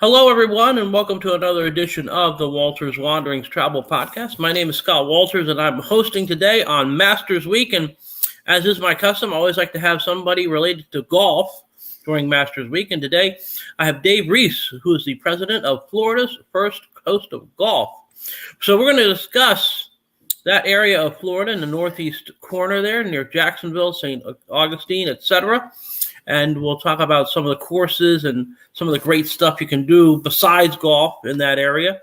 Hello, everyone, and welcome to another edition of the Walters Wanderings Travel Podcast. My name is Scott Walters, and I'm hosting today on Masters Week. And as is my custom, I always like to have somebody related to golf during Masters Week. And today I have Dave Reese, who is the president of Florida's First Coast of Golf. So we're going to discuss that area of Florida in the northeast corner there near Jacksonville, St. Augustine, etc. And we'll talk about some of the courses and some of the great stuff you can do besides golf in that area.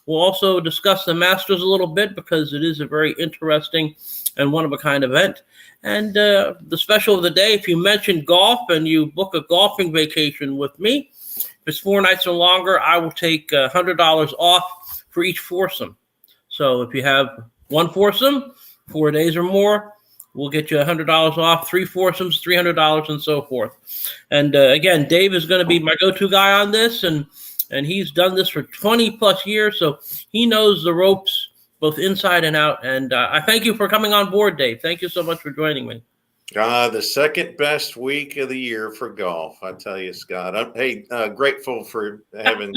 We'll also discuss the Masters a little bit because it is a very interesting and one-of-a-kind event. And the special of the day, if you mention golf and you book a golfing vacation with me, if it's 4 nights or longer, I will take $100 off for each foursome. So if you have one foursome, 4 days or more, we'll get you $100 off, 3 foursomes, $300, and so forth. And again, Dave is going to be my go-to guy on this, and he's done this for 20-plus years, so he knows the ropes both inside and out. And I thank you for coming on board, Dave. Thank you so much for joining me. The second best week of the year for golf, I tell you, Scott. I'm grateful for having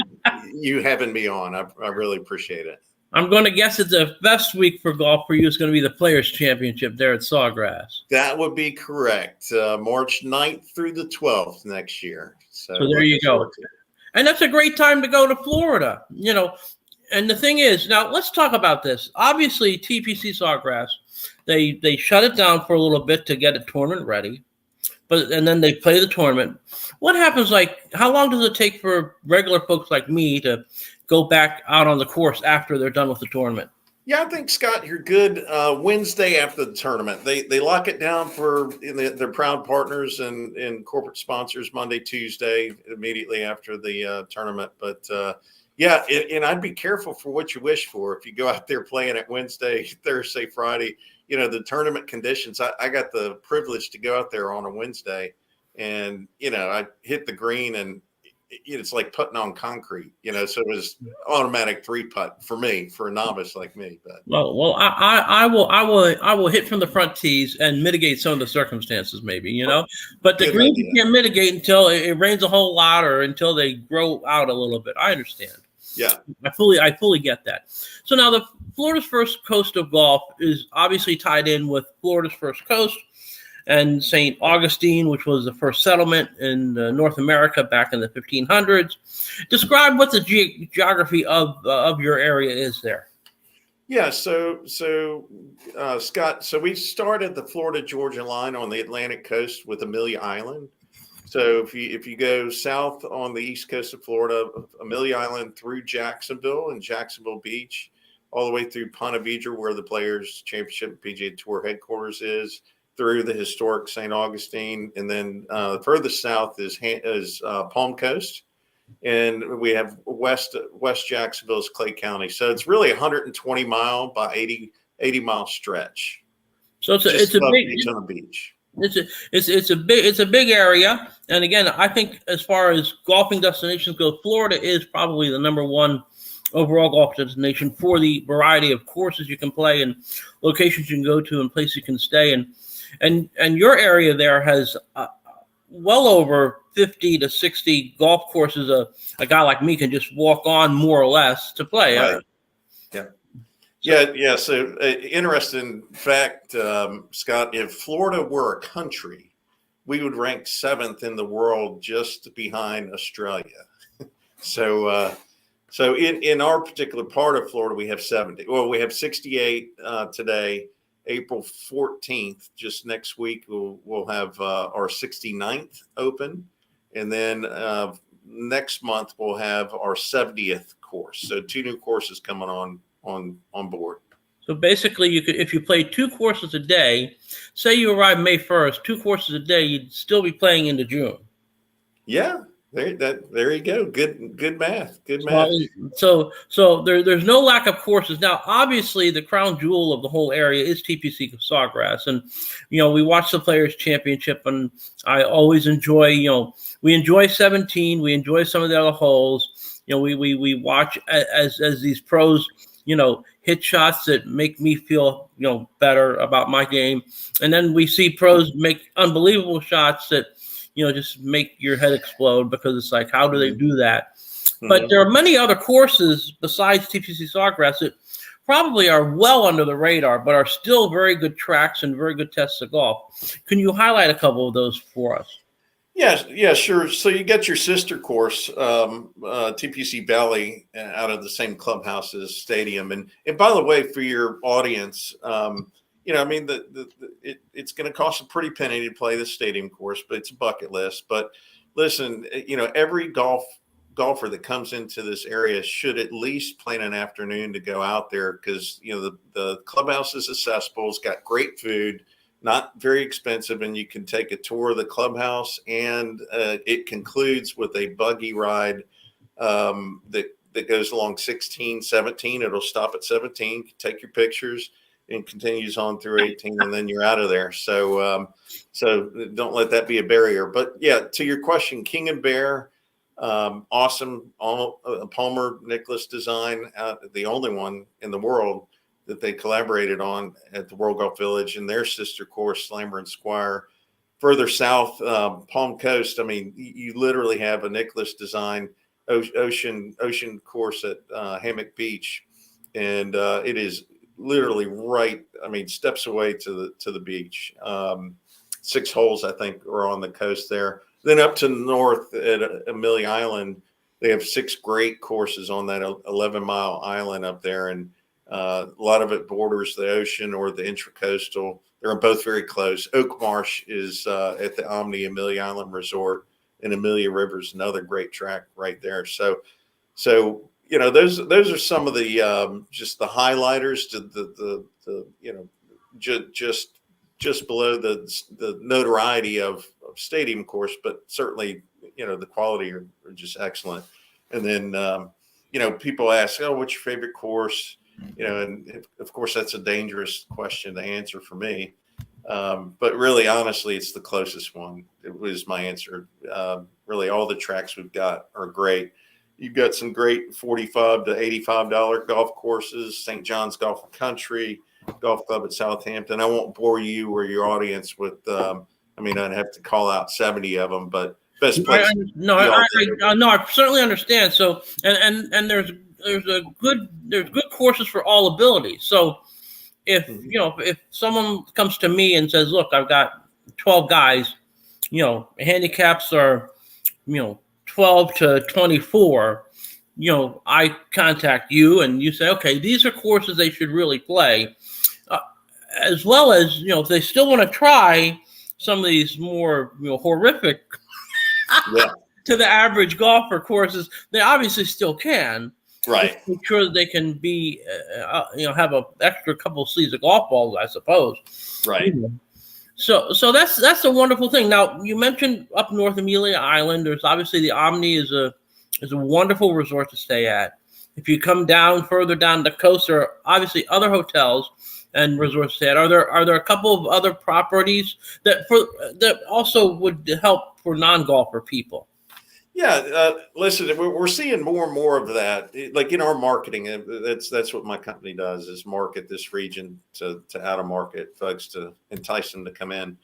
me on. I really appreciate it. I'm going to guess that the best week for golf for you is going to be the Players' Championship there at Sawgrass. That would be correct. March 9th through the 12th next year. So there you go. And that's a great time to go to Florida, you know. And the thing is, now let's talk about this. Obviously, TPC Sawgrass, they shut it down for a little bit to get a tournament ready. And then they play the tournament. What happens, how long does it take for regular folks like me to go back out on the course after they're done with the tournament? Yeah, I think, Scott, you're good. Wednesday after the tournament, they lock it down for their proud partners and corporate sponsors Monday, Tuesday, immediately after the tournament. But and I'd be careful for what you wish for. If you go out there playing it Wednesday, Thursday, Friday, the tournament conditions, I got the privilege to go out there on a Wednesday and, I hit the green and it's like putting on concrete, so it was automatic 3-putt for me, for a novice like me. But I will hit from the front tees and mitigate some of the circumstances, maybe, but the green you can't mitigate until it rains a whole lot or until they grow out a little bit. I understand. Yeah, I fully get that. So now the Florida's First Coast of Golf is obviously tied in with Florida's First Coast and St. Augustine, which was the first settlement in North America back in the 1500s. Describe what the geography of your area is there. Yeah, so Scott, so we started the Florida-Georgia line on the Atlantic coast with Amelia Island. So if you go south on the east coast of Florida, Amelia Island through Jacksonville and Jacksonville Beach, all the way through Ponte Vedra, where the Players Championship PGA Tour headquarters is, through the historic St. Augustine, and then furthest south is Palm Coast, and we have West Jacksonville's Clay County. So it's really 120 mile by 80 mile stretch. So it's a big Daytona Beach. It's a big area, and again, I think as far as golfing destinations go, Florida is probably the number one overall golf destination for the variety of courses you can play and locations you can go to and places you can stay. And your area there has well over 50 to 60 golf courses a guy like me can just walk on more or less to play. Right. Yeah. So interesting fact, Scott, if Florida were a country, we would rank 7th in the world just behind Australia. So in our particular part of Florida, we have 70. Well, we have 68 today. April 14th, just next week, we'll have our 69th open. And then next month, we'll have our 70th course. So 2 new courses coming on board. So basically, you could, if you play 2 courses a day, say you arrive May 1st, 2 courses a day, you'd still be playing into June. Yeah. There you go. Good math. Good math. So there's no lack of courses. Now, obviously, the crown jewel of the whole area is TPC Sawgrass, and we watch the Players Championship, and I always enjoy. We enjoy 17. We enjoy some of the other holes. We watch as these pros, hit shots that make me feel better about my game, and then we see pros make unbelievable shots that just make your head explode because it's like, how do they do that? But there are many other courses besides TPC Sawgrass that probably are well under the radar, but are still very good tracks and very good tests of golf. Can you highlight a couple of those for us? Yeah, sure. So you get your sister course, TPC Valley, out of the same clubhouse as Stadium. And by the way, for your audience, I mean, it's going to cost a pretty penny to play the Stadium course, but it's a bucket list. But listen, every golfer that comes into this area should at least plan an afternoon to go out there, because the clubhouse is accessible. It's got great food, not very expensive, and you can take a tour of the clubhouse, and it concludes with a buggy ride that goes along 16, 17. It'll stop at 17, take your pictures, and continues on through 18, and then you're out of there. So don't let that be a barrier. But yeah, to your question, King and Bear, awesome, Palmer Nicholas design, the only one in the world that they collaborated on at the World Golf Village, and their sister course, Slammer and Squire. Further south, Palm Coast, I mean, you literally have a Nicholas design ocean course at Hammock Beach, and it is literally right, I mean, steps away to the beach. 6 holes, I think, are on the coast there. Then up to the north at Amelia Island, they have 6 great courses on that 11-mile island up there, and a lot of it borders the ocean or the intracoastal. They're both very close. Oak Marsh is at the Omni Amelia Island Resort, and Amelia River is another great track right there. So those are some of the just the highlighters to the just below the notoriety of Stadium course, but certainly the quality are just excellent. And then people ask, oh, what's your favorite course? And of course that's a dangerous question to answer for me. But really, honestly, it's the closest one. It was my answer. Really, all the tracks we've got are great. You've got some great $45 to $85 golf courses, St. John's Golf and Country, Golf Club at Southampton. I won't bore you or your audience with, I'd have to call out 70 of them, but best place. I certainly understand. So, and there's good courses for all abilities. So if someone comes to me and says, look, I've got 12 guys, handicaps are, 12 to 24, I contact you and you say, okay, these are courses they should really play. As well as, if they still want to try some of these more, horrific to the average golfer courses, they obviously still can. Right. Make sure that they can be, have an extra couple of sleeves of golf balls, I suppose. Right. So that's a wonderful thing. Now, you mentioned up north Amelia Island. There's obviously the Omni is a wonderful resort to stay at. If you come further down the coast, there are obviously other hotels and resorts to stay at. Are there a couple of other properties that also would help for non-golfer people? Yeah, listen, we're seeing more and more of that. Like in our marketing, that's what my company does, is market this region to out of market folks, to entice them to come in.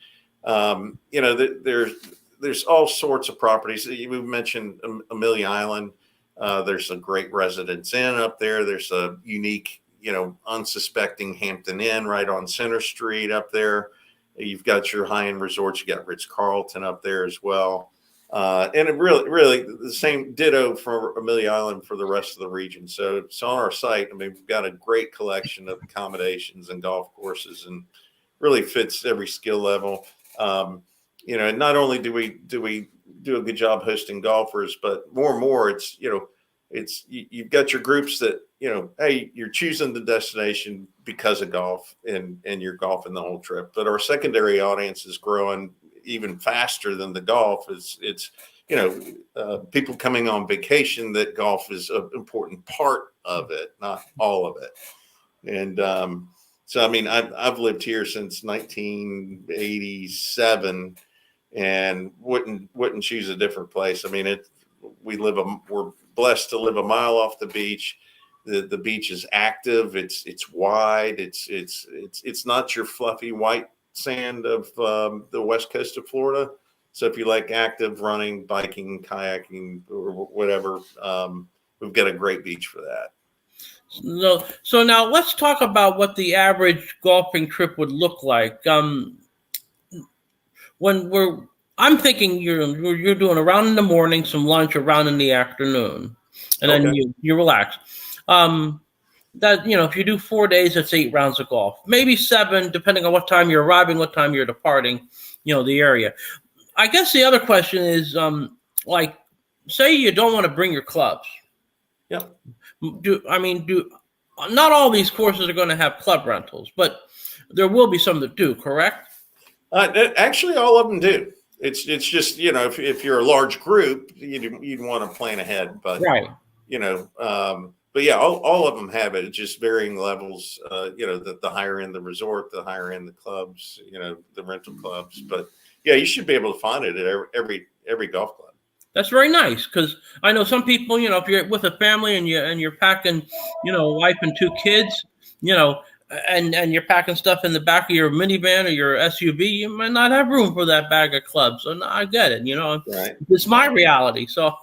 There's all sorts of properties. We mentioned Amelia Island. There's a great Residence Inn up there. There's a unique, unsuspecting Hampton Inn right on Center Street up there. You've got your high-end resorts. You got Ritz-Carlton up there as well. And it really the same ditto for Amelia Island for the rest of the region. So it's on our site. I mean, we've got a great collection of accommodations and golf courses, and really fits every skill level. And not only do we do a good job hosting golfers, but more and more you've got your groups that, hey, you're choosing the destination because of golf, and you're golfing the whole trip. But our secondary audience is growing even faster than the golf. It's people coming on vacation, that golf is an important part of it, not all of it. And so, I mean, I've lived here since 1987, and wouldn't choose a different place. I mean, we're blessed to live a mile off the beach. The beach is active. It's wide. It's not your fluffy white sand of the west coast of Florida. So if you like active running, biking, kayaking, or whatever, we've got a great beach for that. So now let's talk about what the average golfing trip would look like. When I'm thinking you're doing a round in the morning, some lunch, a round in the afternoon, and then Okay. you relax. That if you do 4 days, that's 8 rounds of golf, maybe 7, depending on what time you're arriving, what time you're departing. The area. I guess the other question is, like, say you don't want to bring your clubs. Yep. Do not all these courses are going to have club rentals, but there will be some that do, correct? Actually, all of them do. It's just if you're a large group, you'd want to plan ahead, but Right. But yeah, all of them have it. It's just varying levels. The higher end the resort, the higher end the clubs. The rental clubs. But yeah, you should be able to find it at every golf club. That's very nice, because I know some people, if you're with a family and you're packing, wife and 2 kids, and you're packing stuff in the back of your minivan or your SUV, you might not have room for that bag of clubs. So I get it. Right. It's my reality. So.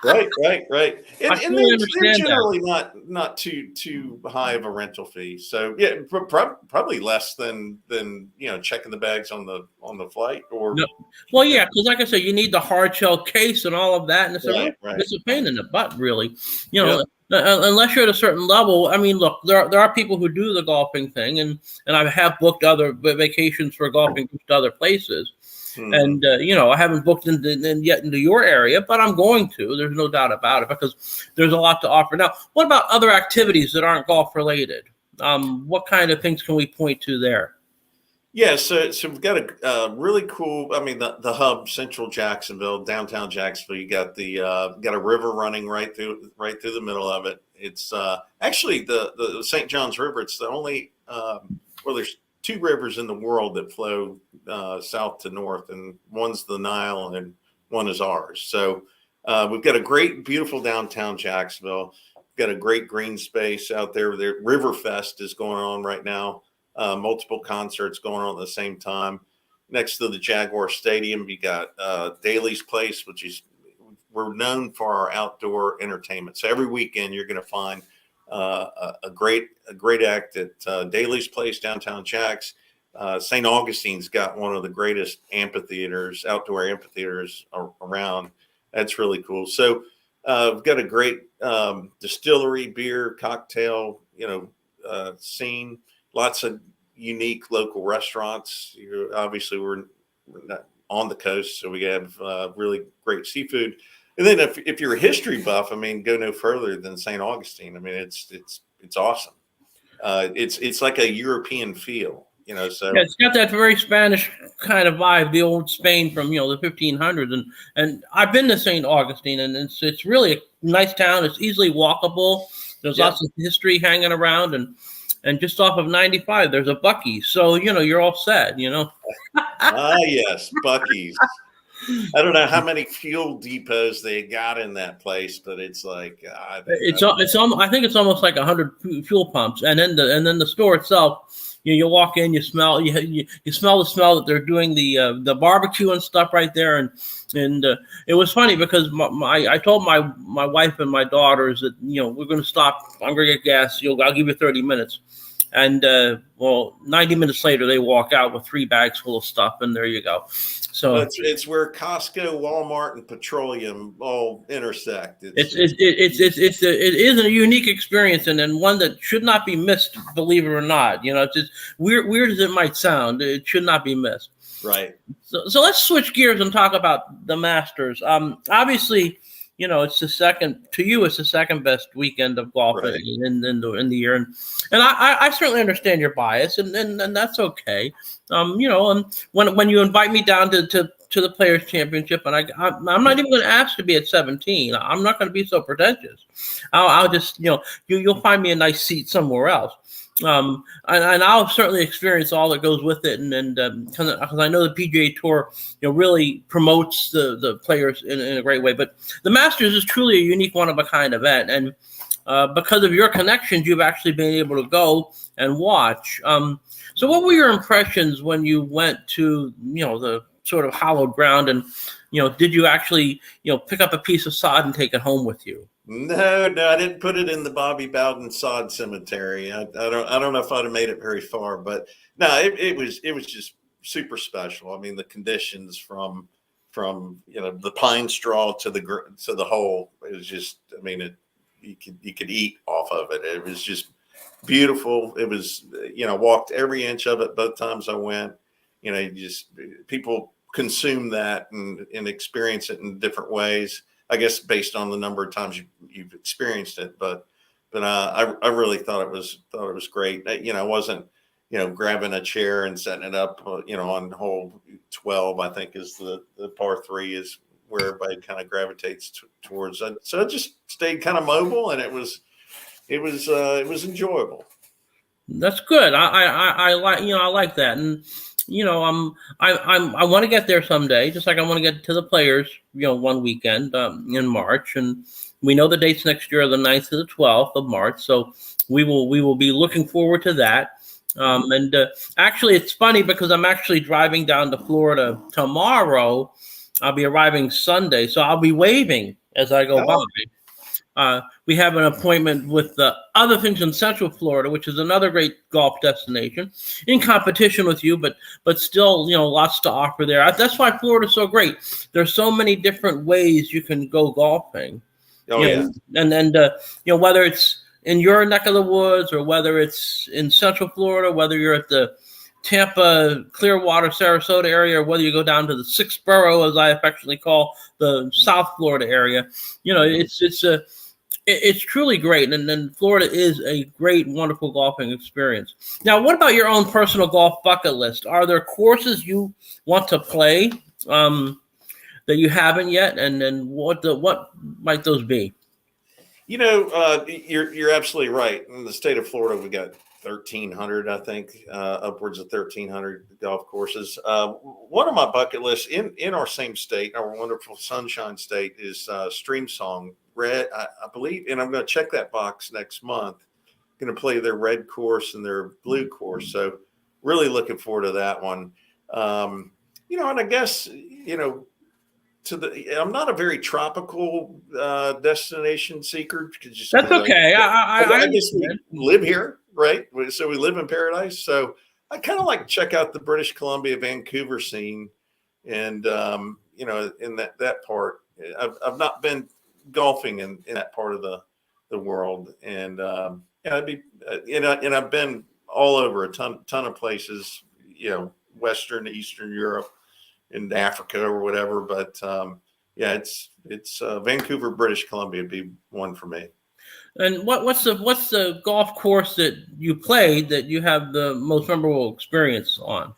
Right. And fully they're understand generally not too high of a rental fee. So yeah, probably less than checking the bags on the flight or. No. Well, yeah, because like I said, you need the hard shell case and all of that, and it's a pain in the butt, really. Yep. Unless you're at a certain level. I mean, look, there are people who do the golfing thing, and I have booked other vacations for golfing to other places. And I haven't booked yet into your area, but I'm going to. There's no doubt about it, because there's a lot to offer. Now, what about other activities that aren't golf related? What kind of things can we point to there? Yeah, so we've got a really cool. I mean, the hub, Central Jacksonville, downtown Jacksonville. You got got a river running right through the middle of it. It's actually the St. Johns River. It's the only there's 2 rivers in the world that flow south to north, and one's the Nile and one is ours. So we've got a great, beautiful downtown Jacksonville. We've got a great green space out there. The River Fest is going on right now. Multiple concerts going on at the same time. Next to the Jaguar Stadium, you got Daly's Place, which is, we're known for our outdoor entertainment. So every weekend you're going to find a great act at Daly's Place, downtown Jacks. St. Augustine's got one of the greatest outdoor amphitheaters around. That's really cool. So we've got a great distillery, beer, cocktail, scene. Lots of unique local restaurants. Obviously, we're not on the coast, so we have really great seafood. And then if you're a history buff, I mean, go no further than St. Augustine. I mean, it's awesome. It's like a European feel, So yeah, it's got that very Spanish kind of vibe, the old Spain from the 1500s, and I've been to St. Augustine, and it's really a nice town. It's easily walkable. There's lots of history hanging around, and just off of 95, there's a Buc-ee's. So you're all set. Yes, Buc-ee's. I don't know how many fuel depots they got in that place, but it's like I think it's almost like 100 fuel pumps, and then the store itself. You walk in, you smell you smell the smell that they're doing the barbecue and stuff right there, and it was funny because I told my wife and my daughters that we're going to stop. I'm going to get gas. I'll give you 30 minutes. And 90 minutes later, they walk out with 3 bags full of stuff, and there you go. So it's where Costco, Walmart, and petroleum all intersect. It is a unique experience, and one that should not be missed. Believe it or not, it's just weird as it might sound. It should not be missed. Right. So let's switch gears and talk about the Masters. Obviously, it's the second best weekend of golf in the year, and I certainly understand your bias, and that's okay. And when you invite me down to the Players Championship, and I'm not even going to ask to be at 17. I'm not going to be so pretentious. I'll just you'll find me a nice seat somewhere else. And I'll certainly experience all that goes with it, and because I know the PGA Tour, really promotes the players in a great way. But the Masters is truly a unique, one of a kind event, and because of your connections, you've actually been able to go and watch. So, what were your impressions when you went to the sort of hallowed ground. And did you actually pick up a piece of sod and take it home with you? No, I didn't put it in the Bobby Bowden sod cemetery. I don't know if I'd have made it very far, but no, it was just super special. I mean, the conditions from the pine straw to the hole, it was just, I mean, you could eat off of it. It was just beautiful. It was, walked every inch of it both times I went. People consume that and experience it in different ways, I guess, based on the number of times you've experienced it. But I really thought it was great. I wasn't, grabbing a chair and setting it up, on hole 12, I think is the par 3 is where everybody kind of gravitates towards. So I just stayed kind of mobile, and it was enjoyable. That's good. I like I like that, and I want to get there someday, just like I want to get to the Players one weekend in March, and we know the dates next year are the 9th to the 12th of March, so we will be looking forward to that. And actually, it's funny because I'm actually driving down to Florida tomorrow. I'll be arriving Sunday, so I'll be waving as I go by. We have an appointment with the Other Things in Central Florida, which is another great golf destination, in competition with you, but still, lots to offer there. That's why Florida's so great. There's so many different ways you can go golfing. Oh, yeah. And whether it's in your neck of the woods or whether it's in Central Florida, whether you're at the Tampa, Clearwater, Sarasota area, or whether you go down to the Sixth Borough, as I affectionately call the South Florida area, it's truly great. And then Florida is a great, wonderful golfing experience. Now, what about your own personal golf bucket list? Are there courses you want to play that you haven't yet? And then what might those be? You're absolutely right. In the state of Florida, we got 1,300, I think, upwards of 1,300 golf courses. One of my bucket lists in our same state, our wonderful Sunshine State, is Stream Song Red, I believe, and I'm going to check that box next month. Going to play their red course and their blue course, so really looking forward to that one. And I guess I'm not a very tropical destination seeker. That's okay. I guess we live here, right? So we live in paradise. So I kind of like to check out the British Columbia, Vancouver scene, and in that part. I've not been golfing in that part of the world, and I'd be and I've been all over a ton of places, Western, Eastern Europe, in Africa or whatever, but it's Vancouver, British Columbia would be one for me. And what's the golf course that you played that you have the most memorable experience on?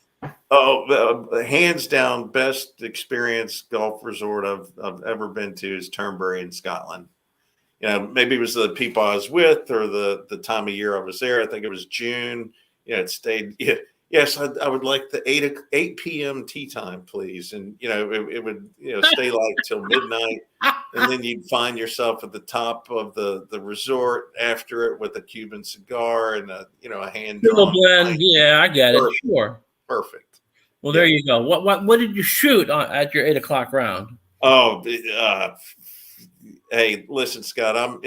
Oh, hands down, best experience golf resort I've ever been to is Turnberry in Scotland. Maybe it was the people I was with or the time of year I was there. I think it was June. It stayed. Yes, I would like the 8 p.m. tea time, please. And, it would, stay like till midnight. And then you'd find yourself at the top of the resort after it with a Cuban cigar and a hand-drawn blend. Yeah, I get it. Sure. Perfect. Well, there you go. What did you shoot at your 8 o'clock round? Oh, hey, listen, Scott, I'm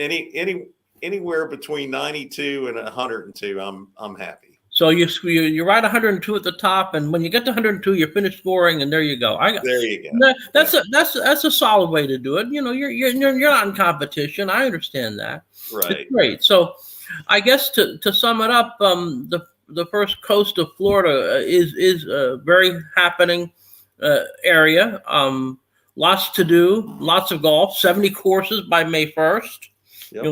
anywhere between 92 and 102. I'm happy. So you're right 102 at the top, and when you get to 102, you finish scoring, and there you go. There you go. That's a solid way to do it. You're not in competition. I understand that. Right. It's great. So, I guess to sum it up, the first coast of Florida is a very happening area. Lots to do, lots of golf. 70 courses by May 1st, yep.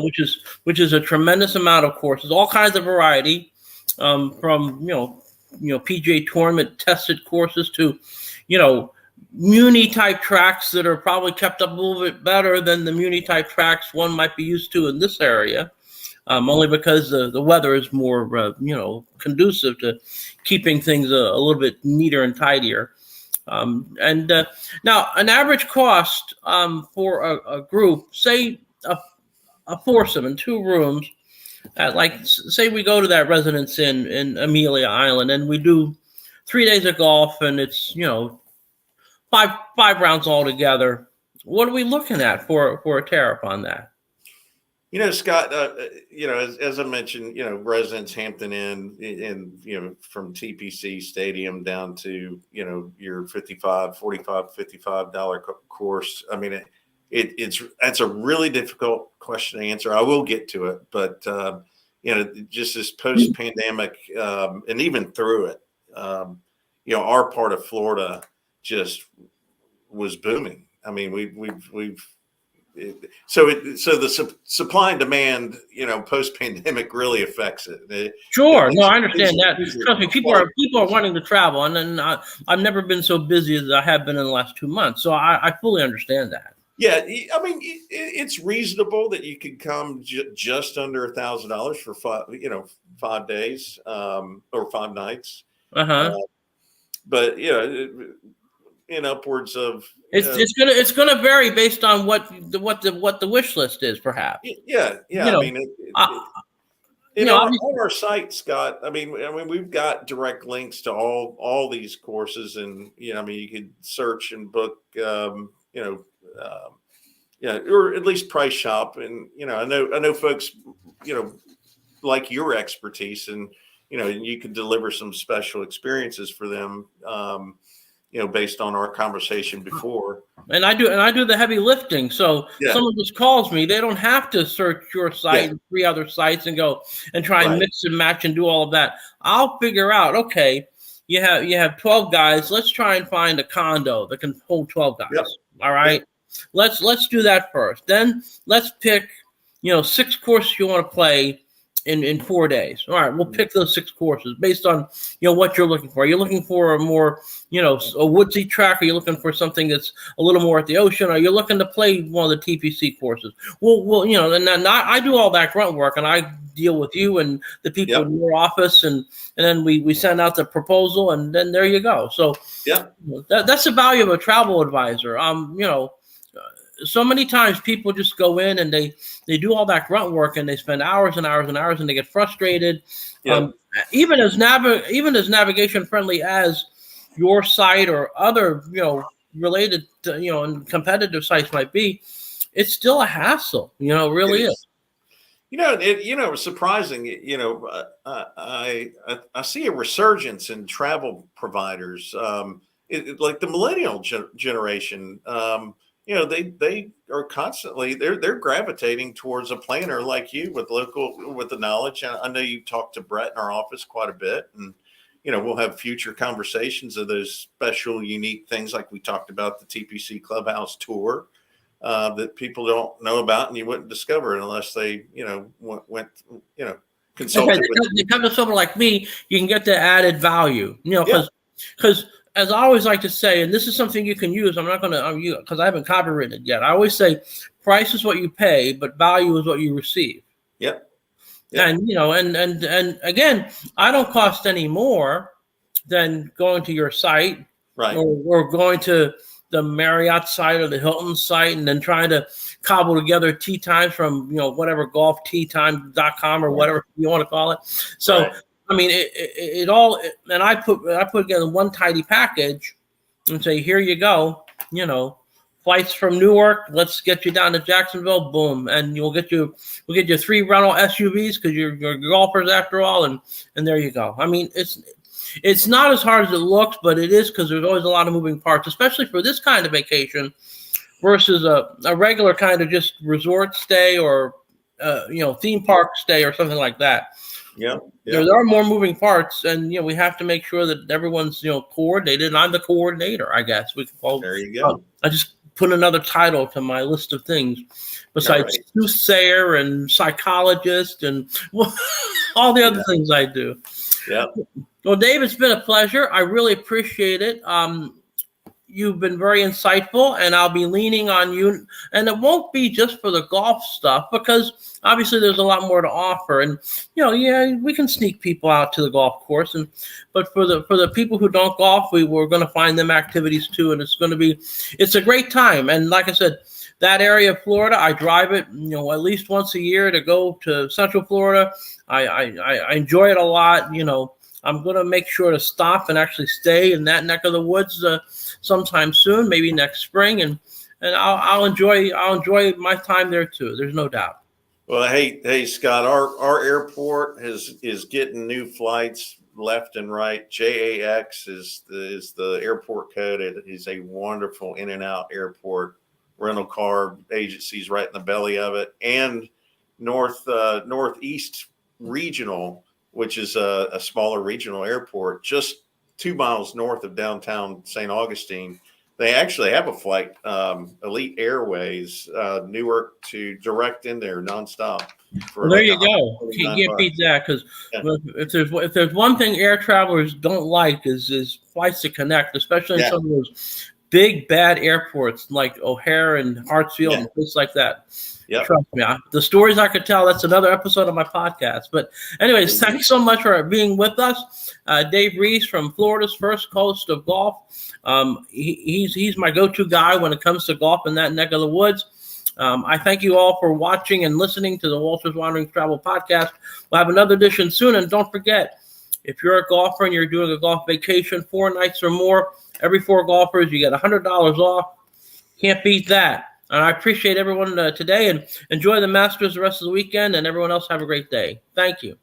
Which is a tremendous amount of courses, all kinds of variety. From PGA tournament tested courses to Muni type tracks that are probably kept up a little bit better than the Muni type tracks one might be used to in this area, only because the weather is more conducive to keeping things a little bit neater and tidier. And now an average cost for a group, say a foursome in 2 rooms. Say we go to that residence in Amelia Island and we do 3 days of golf, and it's five rounds altogether. What are we looking at for a tariff on that? Scott, as I mentioned, residents Hampton Inn, and from TPC Stadium down to, your $55 course. I mean, that's a really difficult question to answer. I will get to it, but, just this post-pandemic, and even through it, our part of Florida just was booming. I mean, so the supply and demand, post pandemic really affects it. Sure, no, I understand that. Trust me, people are wanting to travel, and then I've never been so busy as I have been in the last 2 months. So I fully understand that. Yeah, I mean, it's reasonable that you could come just under $1,000 for 5 days or 5 nights. But in upwards of it's gonna vary based on what the wish list is, perhaps. Yeah. I mean, on our site, Scott. I mean, we've got direct links to all these courses, and you could search and book, or at least price shop. And I know folks, like your expertise, and you could deliver some special experiences for them. Based on our conversation before. And I do the heavy lifting. So someone just calls me. They don't have to search your site and 3 other sites and go and try and mix and match and do all of that. I'll figure out, okay, you have 12 guys. Let's try and find a condo that can hold 12 guys. Yep. All right. Yep. Let's do that first. Then let's pick, 6 courses you want to play in 4 days. All right, we'll pick those 6 courses based on what you're looking for. Are you looking for a more a woodsy track? Are you looking for something that's a little more at the ocean? Are you looking to play one of the TPC courses? Well, and then I do all that grunt work, and I deal with you and the people in your office, and then we send out the proposal, and then there you go. So that's the value of a travel advisor. So many times people just go in and they do all that grunt work, and they spend hours and hours and hours, and they get frustrated. Even as navigation friendly as your site or other related to, and competitive sites might be, it's still a hassle. It really is. It's surprising. I see a resurgence in travel providers, like the millennial generation. They are constantly they're gravitating towards a planner like you with the knowledge. I know you talk to Brett in our office quite a bit, and we'll have future conversations of those special, unique things like we talked about the TPC Clubhouse tour that people don't know about, and you wouldn't discover it unless they went consulted. They come to someone like me, you can get the added value, because. As I always like to say, and this is something you can use, I'm not going to, because I haven't copywritten it yet. I always say, price is what you pay, but value is what you receive. Yep. And and again, I don't cost any more than going to your site, right, or going to the Marriott site or the Hilton site, and then trying to cobble together tee times from whatever golfteatime.com or whatever you want to call it. So. Right. I mean, it all, and I put together one tidy package and say, here you go, flights from Newark, let's get you down to Jacksonville, boom, and we'll get you 3 rental SUVs because you're golfers after all, and there you go. I mean, it's not as hard as it looks, but it is, because there's always a lot of moving parts, especially for this kind of vacation versus a regular kind of just resort stay or theme park stay or something like that. Yeah. There are more moving parts, and we have to make sure that everyone's coordinated. And I'm the coordinator, I guess. We can call. There you go. I just put another title to my list of things, besides soothsayer and psychologist and all the other things I do. Yeah. Well, Dave, it's been a pleasure. I really appreciate it. You've been very insightful, and I'll be leaning on you. And it won't be just for the golf stuff, because obviously there's a lot more to offer. And we can sneak people out to the golf course, but for the people who don't golf, we're going to find them activities too, and it's a great time. And like I said, that area of Florida, I drive it, at least once a year to go to Central Florida. I enjoy it a lot. I'm going to make sure to stop and actually stay in that neck of the woods sometime soon, maybe next spring, and I'll enjoy my time there too. There's no doubt. Well, hey, Scott, our airport is getting new flights left and right. JAX is the airport code. It is a wonderful in and out airport. Rental car agencies right in the belly of it, and Northeast Regional, which is a smaller regional airport, just 2 miles north of downtown St. Augustine. They actually have a flight, Elite Airways, Newark to direct in there nonstop. Well, there you go. Can't beat that, because if there's one thing air travelers don't like is flights to connect, especially in some of those big bad airports like O'Hare and Hartsfield and places like that. Yep. Trust me, the stories I could tell, that's another episode of my podcast. But anyways, thanks so much for being with us. Dave Reese from Florida's first coast of golf. He's my go-to guy when it comes to golf in that neck of the woods. I thank you all for watching and listening to the Walters Wanderings Travel Podcast. We'll have another edition soon. And don't forget, if you're a golfer and you're doing a golf vacation, 4 nights or more, every 4 golfers, you get $100 off. Can't beat that. And I appreciate everyone today, and enjoy the Masters the rest of the weekend, and everyone else have a great day. Thank you.